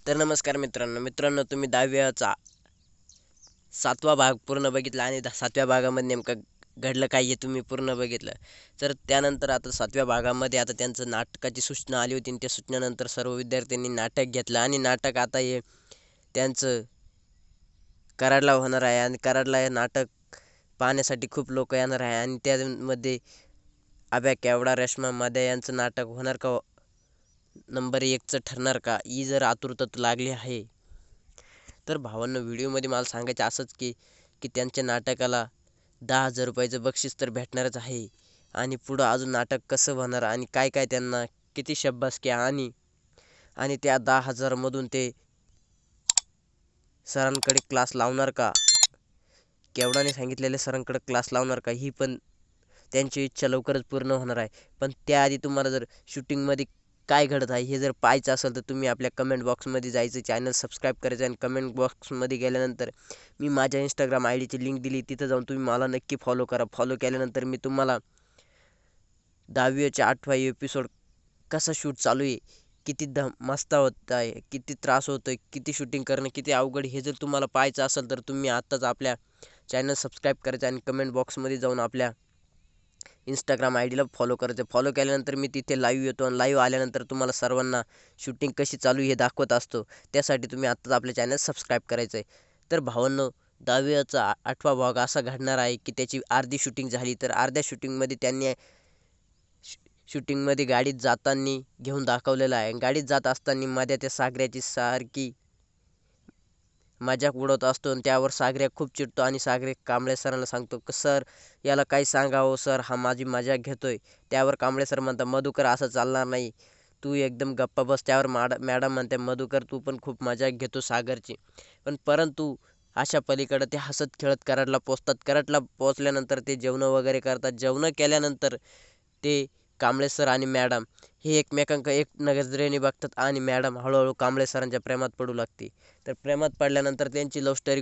तर नमस्कार मित्रांनो तुम्ही 10व्याचा 7वा भाग पूर्ण बघितला आणि 7व्या भागामध्ये नेमकं घडलं काय हे तुम्ही पूर्ण बघितलं. तर त्यानंतर आता 7व्या भागामध्ये आता त्यांचं नाटकाची सूचना आली होती आणि त्या सूचनेनंतर सर्व विद्यार्थ्यांनी नाटक घेतलं आणि नाटक आता हे त्यांचं कराडला होणार आहे आणि कराडला हे नाटक पाहण्यासाठी खूप लोक येणार आहे आणि त्यामध्ये अभ्या केवढा रेश्मा मध्ये यांचं नाटक होणार का नंबर 1चं ठरणार का ही जर आतुरता लागली आहे. तर भावांनो व्हिडिओमध्ये मला सांगायचं असंच की त्यांच्या नाटकाला 10,000 रुपयाचं बक्षीस तर भेटणारच आहे आणि पुढं अजून नाटक कसं होणार आणि काय काय त्यांना किती शाब्बासकी आणि आणि त्या 10,000 मधून ते सरांकडे क्लास लावणार का केवढाने सांगितलेले सरांकडे क्लास लावणार का ही पण त्यांची इच्छा लवकरच पूर्ण होणार आहे. पण त्याआधी तुम्हाला जर शूटिंगमध्ये काय घडत आहे हे जर पाहायचं असेल तर तुम्ही आपल्या कमेंट बॉक्समध्ये जायचं, चॅनल सबस्क्राईब करायचं आणि कमेंट बॉक्समध्ये गेल्यानंतर मी माझ्या इंस्टाग्राम आय डीची लिंक दिली तिथं जाऊन तुम्ही मला नक्की फॉलो करा. फॉलो केल्यानंतर मी तुम्हाला 10वीचा 8वा एपिसोड कसा शूट चालू आहे, किती मस्त होत आहे, किती त्रास होतोय, किती शूटिंग करणं किती अवघड हे जर तुम्हाला पाहायचं असेल तर तुम्ही आत्ताच आपल्या चॅनल सबस्क्राईब करायचं आणि कमेंट बॉक्समध्ये जाऊन आपल्या इंस्टाग्राम आय डीला फॉलो करायचं. फॉलो केल्यानंतर मी तिथे लाईव्ह येतो आणि लाईव्ह आल्यानंतर तुम्हाला सर्वांना शूटिंग कशी चालू हे दाखवत असतो. त्यासाठी तुम्ही आत्ताच आपले चॅनल सबस्क्राईब करायचं आहे. तर भावांनो 10वीचा 8वा भाग असा घडणार आहे की त्याची अर्धी शूटिंग झाली तर अर्ध्या शूटिंगमध्ये त्यांनी शूटिंगमध्ये गाडीत जाताना घेऊन दाखवलेलं आहे. गाडीत जात असताना मध्ये त्या सागऱ्याची सारखी मजाक उडवत असतो आणि त्यावर सागऱ्या खूप चिडतो आणि सागरे कांबळे सरांना सांगतो की सर याला काही सांगावं सर हा माझी मजाक घेतोय. त्यावर कांबळे सर म्हणतात मधुकर असं चालणार नाही. तू एकदम गप्पा बस. त्यावर मॅडम म्हणते मधुकर तू पण खूप मजाक घेतो सागरची. परंतु अशा पलीकडे ते हसत खेळत कराडला पोचतात. कराडला पोचल्यानंतर ते जेवणं वगैरे करतात. जेवणं केल्यानंतर ते कांबळे सर आणि मॅडम हे एकमेकांकडे एक नजरेने बघतात आणि मॅडम हळूहळू कांबळे सरांच्या प्रेमात पडू लागते. तर प्रेमात पडल्यानंतर त्यांची लव्ह स्टोरी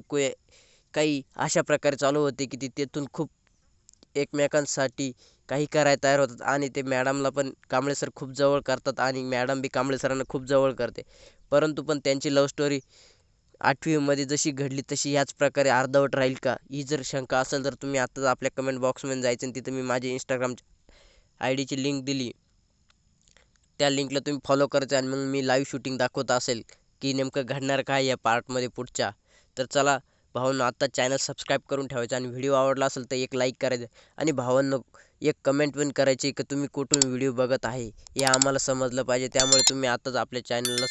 काही अशा प्रकारे चालू होते की ती तिथून खूप एकमेकांसाठी काही करायला तयार होतात आणि ते मॅडमला पण कांबळे सर खूप जवळ करतात आणि मॅडम बी कांबळे सरांना खूप जवळ करते. परंतु पण त्यांची लव्ह स्टोरी 8वीमध्ये जशी घडली तशी ह्याच प्रकारे अर्धवट राहील का ही जर शंका असेल तर तुम्ही आत्ताच आपल्या कमेंट बॉक्समध्ये जायचं आणि तिथं मी माझी इंस्टाग्राम आय डीची लिंक दिली. त्या लिंकला तुम्ही फॉलो करायचं आणि मग मी लाईव्ह शूटिंग दाखवत असेल की नेमकं घडणार काय या पार्टमध्ये पुढच्या. तर चला भावांनो आत्ता चॅनल सबस्क्राईब करून ठेवायचं आणि व्हिडिओ आवडला असेल तर एक लाईक करायचं आणि भावांनो एक कमेंट पण करायची की तुम्ही कुठून व्हिडिओ बघत आहे हे आम्हाला समजलं पाहिजे. त्यामुळे तुम्ही आत्ताच आपल्या चॅनलला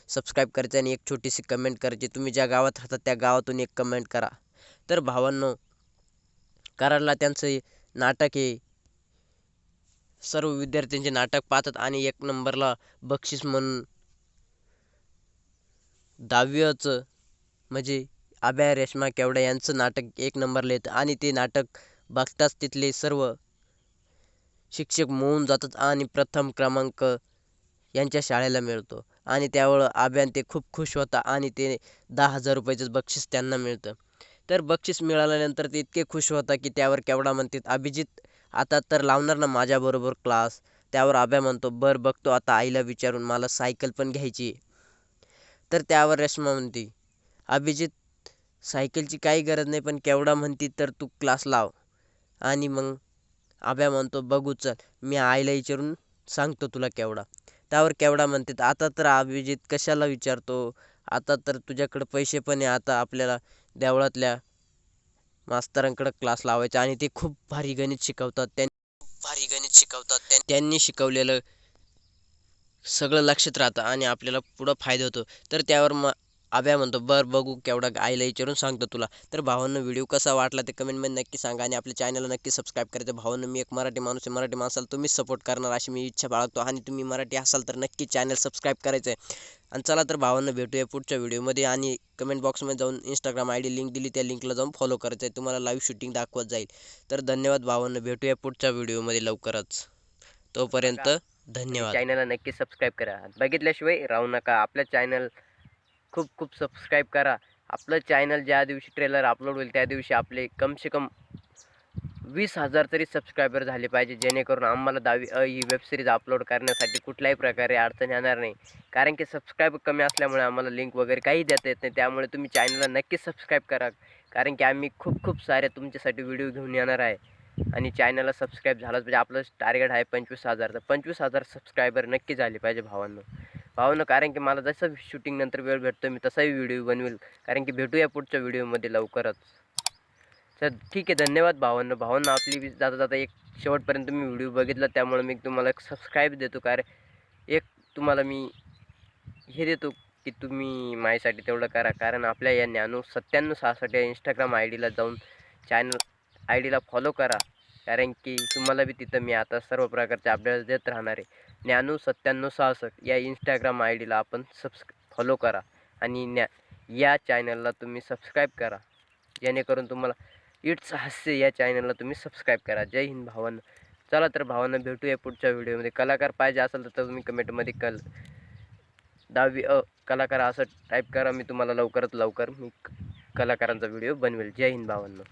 सबस्क्राईब करायचं आणि एक छोटीशी कमेंट करायची. तुम्ही ज्या गावात राहता त्या गावातून एक कमेंट करा. तर भावांनो कराडला त्यांचं नाटक आहे. सर्व विद्यार्थ्यांचे नाटक पाहतात आणि एक नंबरला बक्षीस म्हणून 10वीचं म्हणजे अभय रेश्मा केवढे यांचं नाटक एक नंबरला येतं आणि ते नाटक बघताच तिथले सर्व शिक्षक मोहून जातात आणि प्रथम क्रमांक यांच्या शाळेला मिळतो आणि त्यावेळं अभ्यान ते खूप खुश होता आणि ते 10,000 रुपयाचं बक्षीस त्यांना मिळतं. तर बक्षीस मिळाल्यानंतर ते इतके खुश होता की त्यावर केवढा म्हणतात अभिजित आता तर लावणार ना माझ्याबरोबर क्लास. त्यावर अभ्या म्हणतो बरं बघतो आता आईला विचारून मला सायकल पण घ्यायची. तर त्यावर रेश्मा म्हणते अभिजित सायकलची काही गरज नाही पण केवढा म्हणती तर तू क्लास लाव आणि मग अभ्या म्हणतो बघू चल मी आईला विचारून सांगतो तुला केवढा. त्यावर केवढा म्हणते आता तर अभिजित कशाला विचारतो आता तर तुझ्याकडे पैसे पण आहे आता आपल्याला देवळातल्या मास्तरांकडे क्लास लावायचा आणि ते खूप भारी गणित शिकवतात. त्यांनी शिकवलेलं सगळं लक्षात राहतं आणि आपल्याला पुढं फायदा होतो. तर त्यावर मग अभ्या म्हणतो बरं बघू केवढा आईला विचारून सांगतो तुला. तर भावांनो व्हिडिओ कसा वाटला ते कमेंटमध्ये नक्की सांगा आणि आपल्या चॅनलला नक्की सबस्क्राईब करायचं. भावांनो मी एक मराठी माणूस आहे. मराठी माणसाला तुम्हीच सपोर्ट करणार अशी मी इच्छा बाळगतो आणि तुम्ही मराठी असाल तर नक्की चॅनल सबस्क्राईब करायचं आहे. आणि चला तर भावांनो भेटूया पुढच्या व्हिडिओमध्ये आणि कमेंट बॉक्समध्ये जाऊन इंस्टाग्राम आय डी लिंक दिली त्या लिंकला जाऊन फॉलो करायचं आहे. तुम्हाला लाईव्ह शूटिंग दाखवत जाईल. तर धन्यवाद भावांनो भेटूया पुढच्या व्हिडिओमध्ये लवकरच. तोपर्यंत आणि धन्यवाद. चॅनलला नक्की सबस्क्राईब करा. बघितल्याशिवाय राहू नका. आपल्या चॅनल खूप खूप सबस्क्राईब करा. आपलं चॅनल ज्या दिवशी ट्रेलर अपलोड होईल त्या दिवशी आपले कम से कम 20,000 तरी सबस्क्रायबर झाले पाहिजे, जेणेकरून आम्हाला 10वी अ ही वेबसिरीज अपलोड करण्यासाठी कुठल्याही प्रकारे अडचण येणार नाही. कारण की सबस्क्रायबर कमी असल्यामुळे आम्हाला लिंक वगैरे काही देता येत नाही. त्यामुळे तुम्ही चॅनलला नक्कीच सबस्क्राईब करा. कारण की आम्ही खूप खूप सारे तुमच्यासाठी व्हिडिओ घेऊन येणार आहे. आणि चॅनलला सबस्क्राईब झालाच म्हणजे आपलं टार्गेट आहे 25,000. तर 25,000 सबस्क्रायबर नक्की झाले पाहिजे भावांनो. कारण की मला जसं शूटिंगनंतर वेळ भेटतो मी तसाही व्हिडिओ बनवेल. कारण की भेटूया पुढच्या व्हिडिओमध्ये लवकरच. तर ठीक आहे, धन्यवाद भावांनो. आपली जाता जाता एक शेवटपर्यंत तुम्ही व्हिडिओ बघितला त्यामुळे मी तुम्हाला एक सबस्क्राईब देतो. कारण एक तुम्हाला मी हे देतो की तुम्ही माझ्यासाठी तेवढं करा. कारण आपल्या या ज्ञानू9766 या इंस्टाग्राम आय डीला जाऊन चॅनल आय डीला फॉलो करा. कारण की तुम्हाला बी तिथं मी आता सर्व प्रकारचे अपडेट्स देत राहणार आहे. ज्ञानू9766 या इंस्टाग्राम आय डीला आपण फॉलो करा आणि या चॅनलला तुम्ही सबस्क्राईब करा. जेणेकरून तुम्हाला इट्स हास्य या चॅनलला तुम्ही सबस्क्राईब करा. जय हिंद भावांनो. चला तर भावांनो, भेटूया पुढच्या व्हिडिओमध्ये. कलाकार पाहिजे असेल तर तुम्ही कमेंटमध्ये 10वी कलाकार असं टाईप करा. मी तुम्हाला लवकरात लवकर कलाकारांचा व्हिडिओ बनवेल. जय हिंद भावांनो.